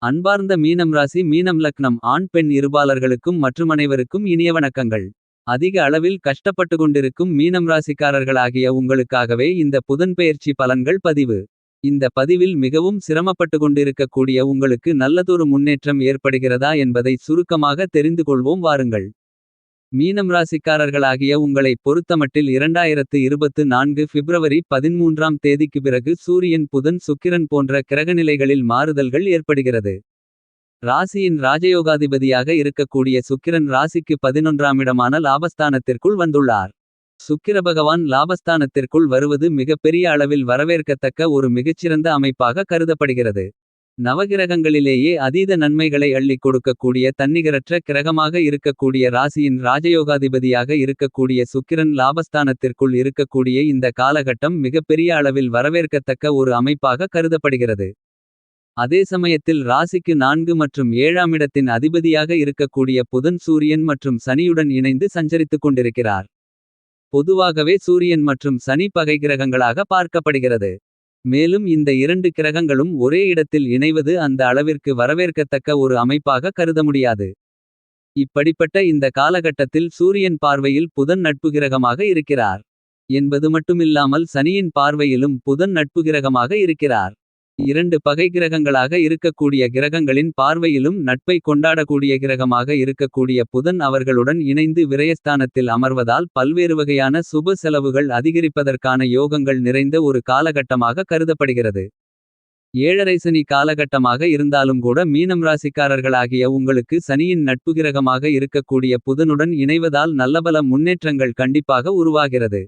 அன்பார்ந்த மீனம் ராசி மீனம் லக்னம் ஆண் பெண் இருபாலர்களுக்கும் மற்றும் அனைவருக்கும் இனிய வணக்கங்கள். அதிக அளவில் கஷ்டப்பட்டு கொண்டிருக்கும் மீனம் ராசிக்காரர்களாகிய உங்களுக்காகவே இந்த புதன்பெயர்ச்சி பலன்கள் பதிவு. இந்த பதிவில் மிகவும் சிரமப்பட்டு கொண்டிருக்கக்கூடிய உங்களுக்கு நல்லதொரு முன்னேற்றம் ஏற்படுகிறதா என்பதை சுருக்கமாக தெரிந்து கொள்வோம் வாருங்கள். மீனம் ராசிக்காரர்களாகிய உங்களை பொறுத்தமட்டில் 2024 பிப்ரவரி 13ஆம் தேதிக்கு பிறகு சூரியன் புதன் சுக்கிரன் போன்ற கிரகநிலைகளில் மாறுதல்கள் ஏற்படுகிறது. ராசியின் ராஜயோகாதிபதியாக இருக்கக்கூடிய சுக்கிரன் ராசிக்கு 11ஆம் இடமான லாபஸ்தானத்திற்குள் வந்துள்ளார். சுக்கிர பகவான் லாபஸ்தானத்திற்குள் வருவது மிகப்பெரிய அளவில் வரவேற்கத்தக்க ஒரு மிகச்சிறந்த அமைப்பாக கருதப்படுகிறது. நவகிரகங்களிலேயே அதீத நன்மைகளை அள்ளிக் கொடுக்கக்கூடிய தன்னிகரற்ற கிரகமாக இருக்கக்கூடிய ராசியின் ராஜயோகாதிபதியாக இருக்கக்கூடிய சுக்கிரன் லாபஸ்தானத்திற்குள் இருக்கக்கூடிய இந்த காலகட்டம் மிகப்பெரிய அளவில் வரவேற்கத்தக்க ஒரு அமைப்பாக கருதப்படுகிறது. அதே சமயத்தில் ராசிக்கு 4 மற்றும் 7ஆம் இடத்தின் அதிபதியாக இருக்கக்கூடிய புதன் சூரியன் மற்றும் சனியுடன் இணைந்து சஞ்சரித்துக் கொண்டிருக்கிறார். பொதுவாகவே சூரியன் மற்றும் சனி பகை கிரகங்களாக பார்க்கப்படுகிறது. மேலும் இந்த இரண்டு கிரகங்களும் ஒரே இடத்தில் இணைவது அந்த அளவிற்கு வரவேற்கத்தக்க ஒரு அமைப்பாக கருத முடியாது. இப்படிப்பட்ட இந்த காலகட்டத்தில் சூரியன் பார்வையில் புதன் நட்பு கிரகமாக இருக்கிறார் என்பது மட்டுமில்லாமல் சனியின் பார்வையிலும் புதன் நட்பு கிரகமாக இருக்கிறார். இரண்டு பகை கிரகங்களாக இருக்கக்கூடிய கிரகங்களின் பார்வையிலும் நட்பை கொண்டாடக்கூடிய கிரகமாக இருக்கக்கூடிய புதன் அவர்களுடன் இணைந்து விரயஸ்தானத்தில் அமர்வதால் பல்வேறு வகையான சுப செலவுகள் அதிகரிப்பதற்கான யோகங்கள் நிறைந்த ஒரு காலகட்டமாக கருதப்படுகிறது. ஏழரை சனி காலகட்டமாக இருந்தாலும் கூட மீனம் ராசிக்காரர்களாகிய உங்களுக்கு சனியின் நட்பு கிரகமாக இருக்கக்கூடிய புதனுடன் இணைவதால் நல்லபல முன்னேற்றங்கள் கண்டிப்பாக உருவாகிறது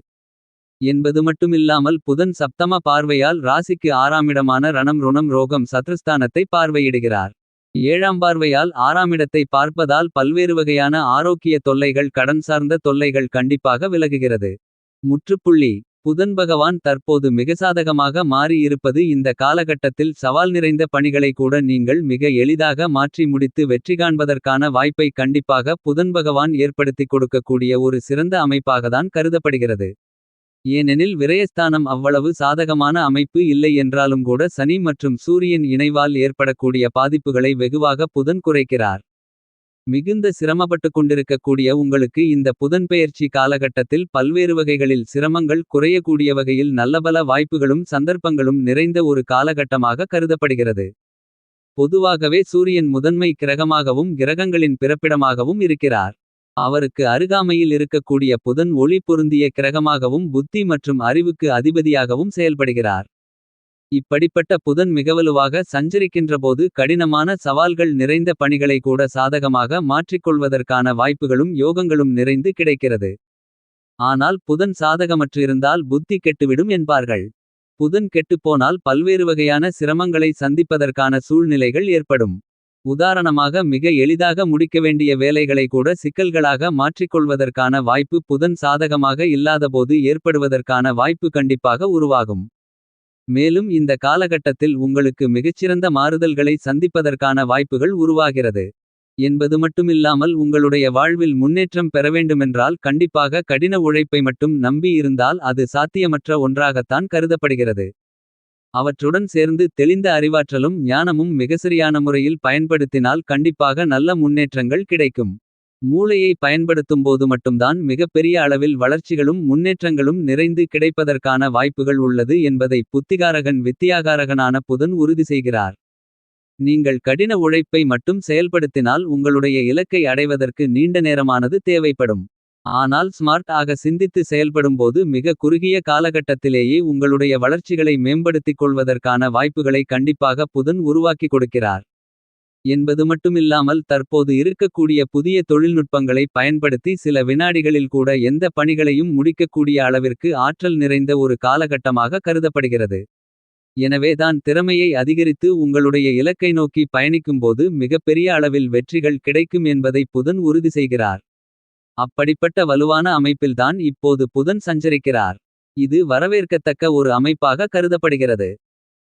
என்பது மட்டுமில்லாமல் புதன் சப்தம பார்வையால் ராசிக்கு 6ஆம் இடமான ரணம் ருணம் ரோகம் சத்ருஸ்தானத்தை பார்வையிடுகிறார். 7ஆம் பார்வையால் 6ஆம் இடத்தை பார்ப்பதால் பல்வேறு வகையான ஆரோக்கிய தொல்லைகள் கடன் சார்ந்த தொல்லைகள் கண்டிப்பாக விலகுகிறது. முற்றுப்புள்ளி. புதன் பகவான் தற்போது மிகசாதகமாக மாறி இருப்பது இந்த காலகட்டத்தில் சவால் நிறைந்த பணிகளை கூட நீங்கள் மிக எளிதாக மாற்றி முடித்து வெற்றி காண்பதற்கான வாய்ப்பை கண்டிப்பாக புதன் பகவான் ஏற்படுத்திக் கொடுக்கக்கூடிய ஒரு சிறந்த அமைப்பாகத்தான் கருதப்படுகிறது. ஏனெனில் விரயஸ்தானம் அவ்வளவு சாதகமான அமைப்பு இல்லை என்றாலும் கூட சனி மற்றும் சூரியன் இணைவால் ஏற்படக்கூடிய பாதிப்புகளை வெகுவாக புதன் குறைக்கிறார். மிகுந்த சிரமப்பட்டு கொண்டிருக்கக்கூடிய உங்களுக்கு இந்த புதன்பெயர்ச்சி காலகட்டத்தில் பல்வேறு வகைகளில் சிரமங்கள் குறையக்கூடிய வகையில் நல்லபல வாய்ப்புகளும் சந்தர்ப்பங்களும் நிறைந்த ஒரு காலகட்டமாக கருதப்படுகிறது. பொதுவாகவே சூரியன் முதன்மை கிரகமாகவும் கிரகங்களின் பிறப்பிடமாகவும் இருக்கிறார். அவருக்கு அருகாமையில் இருக்கக்கூடிய புதன் ஒளி பொருந்திய கிரகமாகவும் புத்தி மற்றும் அறிவுக்கு அதிபதியாகவும் செயல்படுகிறார். இப்படிப்பட்ட புதன் மிகவலுவாக சஞ்சரிக்கின்றபோது கடினமான சவால்கள் நிறைந்த பணிகளை கூட சாதகமாக மாற்றிக்கொள்வதற்கான வாய்ப்புகளும் யோகங்களும் நிறைந்து கிடைக்கிறது. ஆனால் புதன் சாதகமற்றிருந்தால் புத்தி கெட்டுவிடும் என்பார்கள். புதன் கெட்டுப்போனால் பல்வேறு வகையான சிரமங்களை சந்திப்பதற்கான சூழ்நிலைகள் ஏற்படும். உதாரணமாக மிக எளிதாக முடிக்க வேண்டிய வேலைகளை கூட சிக்கல்களாக மாற்றிக்கொள்வதற்கான வாய்ப்பு புதன் சாதகமாக இல்லாதபோது ஏற்படுவதற்கான வாய்ப்பு கண்டிப்பாக உருவாகும். மேலும் இந்த காலகட்டத்தில் உங்களுக்கு மிகச்சிறந்த மாறுதல்களை சந்திப்பதற்கான வாய்ப்புகள் உருவாகிறது என்பது மட்டுமில்லாமல் உங்களுடைய வாழ்வில் முன்னேற்றம் பெற வேண்டுமென்றால் கண்டிப்பாக கடின உழைப்பை மட்டும் நம்பி இருந்தால் அது சாத்தியமற்ற ஒன்றாகத்தான் கருதப்படுகிறது. அவற்றுடன் சேர்ந்து தெளிந்த அறிவாற்றலும் ஞானமும் மிகச்சரியான முறையில் பயன்படுத்தினால் கண்டிப்பாக நல்ல முன்னேற்றங்கள் கிடைக்கும். மூளையை பயன்படுத்தும்போது மட்டும்தான் மிகப்பெரிய அளவில் வளர்ச்சிகளும் முன்னேற்றங்களும் நிறைந்து கிடைப்பதற்கான வாய்ப்புகள் உள்ளது என்பதை புத்திகாரகன் வித்தியாகாரகனான புதன் உறுதி செய்கிறார். நீங்கள் கடின உழைப்பை மட்டும் செயல்படுத்தினால் உங்களுடைய இலக்கை அடைவதற்கு நீண்ட நேரமானது தேவைப்படும். ஆனால் ஸ்மார்ட் ஆக சிந்தித்து செயல்படும்போது மிக குறுகிய காலகட்டத்திலேயே உங்களுடைய வளர்ச்சிகளை மேம்படுத்திக் கொள்வதற்கான வாய்ப்புகளை கண்டிப்பாக புதன் உருவாக்கி கொடுக்கிறார் என்பது மட்டுமில்லாமல் தற்போது இருக்கக்கூடிய புதிய தொழில்நுட்பங்களை பயன்படுத்தி சில வினாடிகளில் கூட எந்த பணிகளையும் முடிக்கக்கூடிய அளவிற்கு ஆற்றல் நிறைந்த ஒரு காலகட்டமாக கருதப்படுகிறது. எனவே தான் திறமையை அதிகரித்து உங்களுடைய இலக்கை நோக்கி பயணிக்கும்போது மிகப்பெரிய அளவில் வெற்றிகள் கிடைக்கும் என்பதை புதன் உறுதி செய்கிறார். அப்படிப்பட்ட வலுவான அமைப்பில்தான் இப்போது புதன் சஞ்சரிக்கிறார். இது வரவேற்கத்தக்க ஒரு அமைப்பாக கருதப்படுகிறது.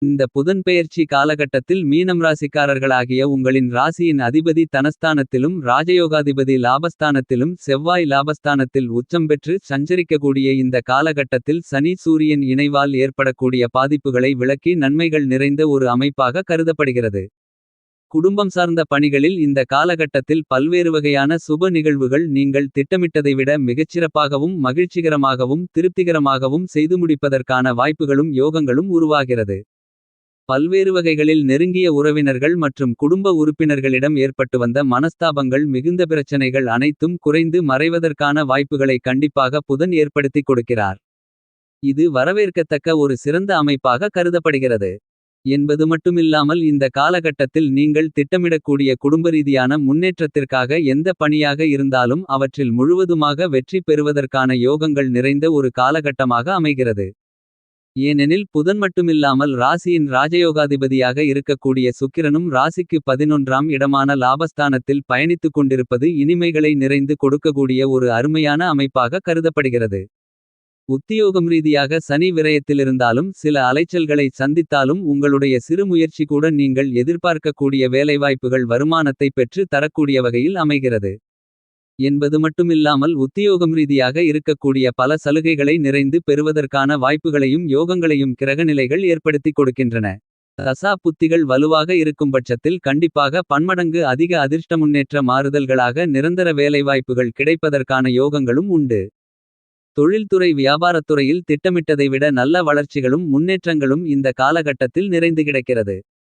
இந்த புதன்பெயர்ச்சி காலகட்டத்தில் மீனம் ராசிக்காரர்களாகிய உங்களின் ராசியின் அதிபதி தனஸ்தானத்திலும் ராஜயோகாதிபதி லாபஸ்தானத்திலும் செவ்வாய் லாபஸ்தானத்தில் உச்சம் பெற்று சஞ்சரிக்கக்கூடிய இந்த காலகட்டத்தில் சனி சூரியன் இணைவால் ஏற்படக்கூடிய பாதிப்புகளை விலக்கி நன்மைகள் நிறைந்த ஒரு அமைப்பாக கருதப்படுகிறது. குடும்பம் சார்ந்த பணிகளில் இந்த காலகட்டத்தில் பல்வேறு வகையான சுப நிகழ்வுகள் நீங்கள் திட்டமிட்டதை விட மிகச்சிறப்பாகவும் மகிழ்ச்சிகரமாகவும் திருப்திகரமாகவும் செய்து முடிப்பதற்கான வாய்ப்புகளும் யோகங்களும் உருவாகிறது. பல்வேறு வகைகளில் நெருங்கிய உறவினர்கள் மற்றும் குடும்ப உறுப்பினர்களிடம் ஏற்பட்டு வந்த மனஸ்தாபங்கள் மிகுந்த பிரச்சனைகள் அனைத்தும் குறைந்து மறைவதற்கான வாய்ப்புகளை கண்டிப்பாக புதன் ஏற்படுத்திக் கொடுக்கிறார். இது வரவேற்கத்தக்க ஒரு சிறந்த அமைப்பாக கருதப்படுகிறது. என்பது மட்டுமில்லாமல் இந்த காலகட்டத்தில் நீங்கள் திட்டமிடக்கூடிய குடும்பரீதியான முன்னேற்றத்திற்காக எந்த பணியாக இருந்தாலும் அவற்றில் முழுவதுமாக வெற்றி பெறுவதற்கான யோகங்கள் நிறைந்த ஒரு காலகட்டமாக அமைகிறது. ஏனெனில் புதன் மட்டுமில்லாமல் ராசியின் ராஜயோகாதிபதியாக இருக்கக்கூடிய சுக்கிரனும் ராசிக்கு 11ஆம் இடமான லாபஸ்தானத்தில் பயணித்துக் கொண்டிருப்பது இனிமைகளை நிறைந்து கொடுக்கக்கூடிய ஒரு அருமையான அமைப்பாக கருதப்படுகிறது. உத்தியோகம் ரீதியாக சனி விரயத்திலிருந்தாலும் சில அலைச்சல்களை சந்தித்தாலும் உங்களுடைய சிறு முயற்சி கூட நீங்கள் எதிர்பார்க்கக்கூடிய வேலைவாய்ப்புகள் வருமானத்தை பெற்று தரக்கூடிய வகையில் அமைகிறது. என்பது மட்டுமில்லாமல் உத்தியோகம் ரீதியாக இருக்கக்கூடிய பல சலுகைகளை நிறைந்து பெறுவதற்கான வாய்ப்புகளையும் யோகங்களையும் கிரகநிலைகள் ஏற்படுத்திக் கொடுக்கின்றன. தசா புத்திகள் வலுவாக இருக்கும் பட்சத்தில் கண்டிப்பாக பன்மடங்கு அதிக அதிர்ஷ்ட முன்னேற்ற மாறுதல்களாக நிரந்தர வேலைவாய்ப்புகள் கிடைப்பதற்கான யோகங்களும் உண்டு. தொழில்துறை வியாபாரத்துறையில் திட்டமிட்டதை விட நல்ல வளர்ச்சிகளும் முன்னேற்றங்களும் இந்த காலகட்டத்தில் நிறைந்து கிடைக்கிறது.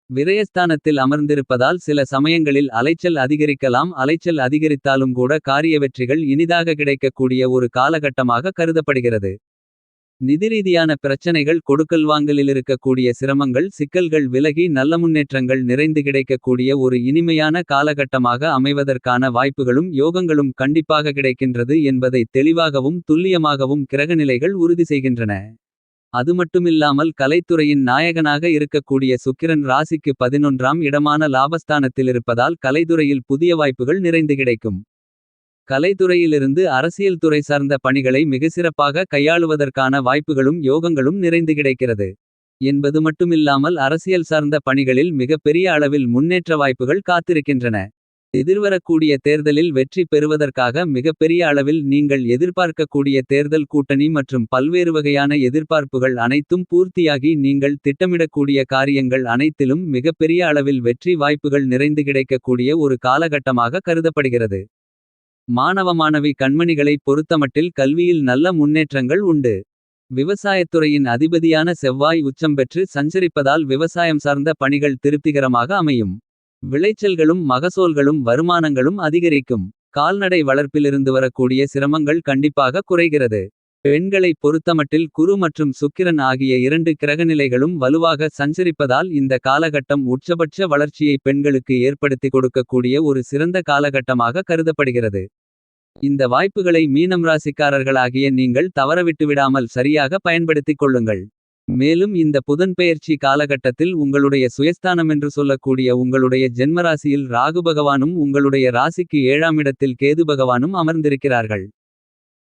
விரயஸ்தானத்தில் அமர்ந்திருப்பதால் சில சமயங்களில் அலைச்சல் அதிகரிக்கலாம். அலைச்சல் அதிகரித்தாலும் கூட காரிய வெற்றிகள் இனிதாக கிடைக்கக்கூடிய ஒரு காலகட்டமாக கருதப்படுகிறது. நிதிரீதியான பிரச்சனைகள் கொடுக்கல் வாங்கலில் இருக்கக்கூடிய சிரமங்கள் சிக்கல்கள் விலகி நல்ல முன்னேற்றங்கள் நிறைந்து கிடைக்கக்கூடிய ஒரு இனிமையான காலகட்டமாக அமைவதற்கான வாய்ப்புகளும் யோகங்களும் கண்டிப்பாக கிடைக்கின்றது என்பதை தெளிவாகவும் துல்லியமாகவும் கிரகநிலைகள் உறுதி செய்கின்றன. அது மட்டுமில்லாமல் கலைத்துறையின் நாயகனாக இருக்கக்கூடிய சுக்கிரன் ராசிக்கு 11ஆம் இடமான லாபஸ்தானத்தில் இருப்பதால் கலைத்துறையில் புதிய வாய்ப்புகள் நிறைந்து கிடைக்கும். கலைத்துறையிலிருந்து அரசியல் துறை சார்ந்த பணிகளை மிகச்சிறப்பாக கையாளுவதற்கான வாய்ப்புகளும் யோகங்களும் நிறைந்து கிடைக்கிறது. என்பது மட்டுமில்லாமல் அரசியல் சார்ந்த பணிகளில் மிக பெரிய அளவில் முன்னேற்ற வாய்ப்புகள் காத்திருக்கின்றன. எதிர்வரக்கூடிய தேர்தலில் வெற்றி பெறுவதற்காக மிகப்பெரிய அளவில் நீங்கள் எதிர்பார்க்கக்கூடிய தேர்தல் கூட்டணி மற்றும் பல்வேறு வகையான எதிர்பார்ப்புகள் அனைத்தும் பூர்த்தியாகி நீங்கள் திட்டமிடக்கூடிய காரியங்கள் அனைத்திலும் மிகப்பெரிய அளவில் வெற்றி வாய்ப்புகள் நிறைந்து கிடைக்கக்கூடிய ஒரு காலகட்டமாக கருதப்படுகிறது. மாணவ மாணவி கண்மணிகளை பொறுத்தமட்டில் கல்வியில் நல்ல முன்னேற்றங்கள் உண்டு. விவசாயத்துறையின் அதிபதியான செவ்வாய் உச்சம் பெற்று சஞ்சரிப்பதால் விவசாயம் சார்ந்த பணிகள் திருப்திகரமாக அமையும். விளைச்சல்களும் மகசூல்களும் வருமானங்களும் அதிகரிக்கும். கால்நடை வளர்ப்பிலிருந்து வரக்கூடிய சிரமங்கள் கண்டிப்பாக குறைகிறது. பெண்களை பொறுத்தமட்டில் குரு மற்றும் சுக்கிரன் ஆகிய 2 கிரகநிலைகளும் வலுவாக சஞ்சரிப்பதால் இந்த காலகட்டம் உச்சபட்ச வளர்ச்சியை பெண்களுக்கு ஏற்படுத்தி கொடுக்கக்கூடிய ஒரு சிறந்த காலகட்டமாக கருதப்படுகிறது. இந்த வாய்ப்புகளை மீனம் ராசிக்காரர்களாகிய நீங்கள் தவறவிட்டுவிடாமல் சரியாக பயன்படுத்திக் கொள்ளுங்கள். மேலும் இந்த புதன் பெயர்ச்சி காலகட்டத்தில் உங்களுடைய சுயஸ்தானமென்று சொல்லக்கூடிய உங்களுடைய ஜென்மராசியில் ராகு பகவானும் உங்களுடைய ராசிக்கு 7ஆம் இடத்தில் கேது பகவானும் அமர்ந்திருக்கிறார்கள்.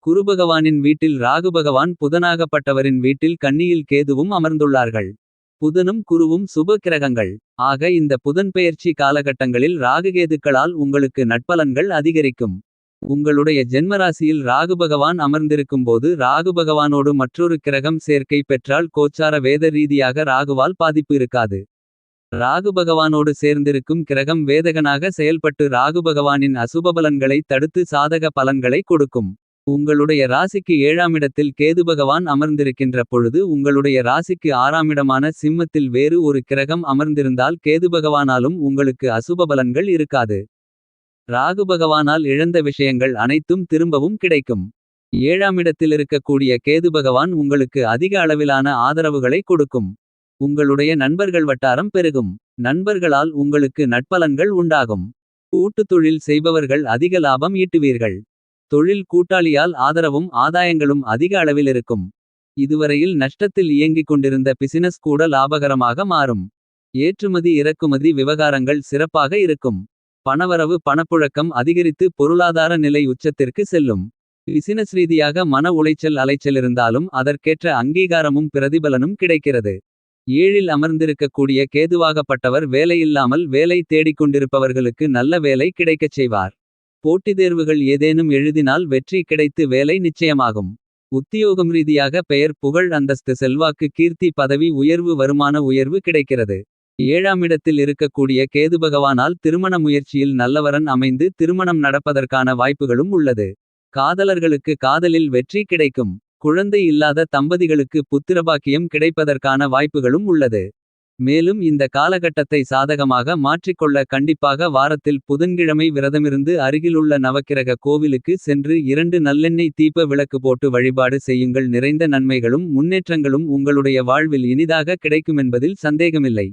குரு பகவானின் வீட்டில் ராகு பகவான் புதனாகப்பட்டவரின் வீட்டில் கன்னியில் கேதுவும் அமர்ந்துள்ளார்கள். புதனும் குருவும் சுப கிரகங்கள் ஆக இந்த புதன் பெயர்ச்சி காலகட்டங்களில் ராகுகேதுக்களால் உங்களுக்கு நட்பலன்கள் அதிகரிக்கும். உங்களுடைய ஜென்மராசியில் ராகு பகவான் அமர்ந்திருக்கும் போது ராகு பகவானோடு மற்றொரு கிரகம் சேர்க்கை பெற்றால் கோச்சார வேத ரீதியாக ராகுவால் பாதிப்பு இருக்காது. ராகு பகவானோடு சேர்ந்திருக்கும் கிரகம் வேதகனாக செயல்பட்டு ராகு பகவானின் அசுபபலன்களை தடுத்து சாதக பலன்களை கொடுக்கும். உங்களுடைய ராசிக்கு 7ஆம் இடத்தில் கேது பகவான் அமர்ந்திருக்கின்ற பொழுது உங்களுடைய ராசிக்கு 6ஆம் இடமான சிம்மத்தில் வேறு ஒரு கிரகம் அமர்ந்திருந்தால் கேது பகவானாலும் உங்களுக்கு அசுபபலன்கள் இருக்காது. ராகு பகவானால் இழந்த விஷயங்கள் அனைத்தும் திரும்பவும் கிடைக்கும். 7ஆம் இடத்தில் இருக்கக்கூடிய கேது பகவான் உங்களுக்கு அதிக அளவிலான ஆதரவுகளை கொடுக்கும். உங்களுடைய நண்பர்கள் வட்டாரம் பெருகும். நண்பர்களால் உங்களுக்கு நட்பலன்கள் உண்டாகும். கூட்டுத் தொழில் செய்பவர்கள் அதிக லாபம் ஈட்டுவீர்கள். தொழில் கூட்டாளியால் ஆதரவும் ஆதாயங்களும் அதிக அளவில் இருக்கும். இதுவரையில் நஷ்டத்தில் இயங்கிக் கொண்டிருந்த பிசினஸ் கூட லாபகரமாக மாறும். ஏற்றுமதி இறக்குமதி விவகாரங்கள் சிறப்பாக இருக்கும். பணவரவு பணப்புழக்கம் அதிகரித்து பொருளாதார நிலை உச்சத்திற்கு செல்லும். பிசினஸ் ரீதியாக மன உளைச்சல் அலைச்சல் இருந்தாலும் அதற்கேற்ற அங்கீகாரமும் பிரதிபலனும் கிடைக்கிறது. 7இல் அமர்ந்திருக்கக்கூடிய கேதுவாகப்பட்டவர் வேலையில்லாமல் வேலை தேடிக்கொண்டிருப்பவர்களுக்கு நல்ல வேலை கிடைக்கச் செய்வார். போட்டித் தேர்வுகள் ஏதேனும் எழுதினால் வெற்றி கிடைத்து வேலை நிச்சயமாகும். உத்தியோகம் ரீதியாக பெயர் புகழ் அந்தஸ்து செல்வாக்கு கீர்த்தி பதவி உயர்வு வருமான உயர்வு கிடைக்கிறது. ஏழாம் இடத்தில் இருக்கக்கூடிய கேது பகவானால் திருமண முயற்சியில் நல்லவரன் அமைந்து திருமணம் நடப்பதற்கான வாய்ப்புகளும் உள்ளது. காதலர்களுக்கு காதலில் வெற்றி கிடைக்கும். குழந்தை இல்லாத தம்பதிகளுக்கு புத்திரபாக்கியம் கிடைப்பதற்கான வாய்ப்புகளும் உள்ளது. மேலும் இந்த காலகட்டத்தை சாதகமாக மாற்றிக்கொள்ள கண்டிப்பாக வாரத்தில் புதன்கிழமை விரதமிருந்து அருகிலுள்ள நவக்கிரக கோவிலுக்கு சென்று 2 நல்லெண்ணெய் தீப விளக்கு போட்டு வழிபாடு செய்யுங்கள். நிறைந்த நன்மைகளும் முன்னேற்றங்களும் உங்களுடைய வாழ்வில் இனிதாக கிடைக்குமென்பதில் சந்தேகமில்லை.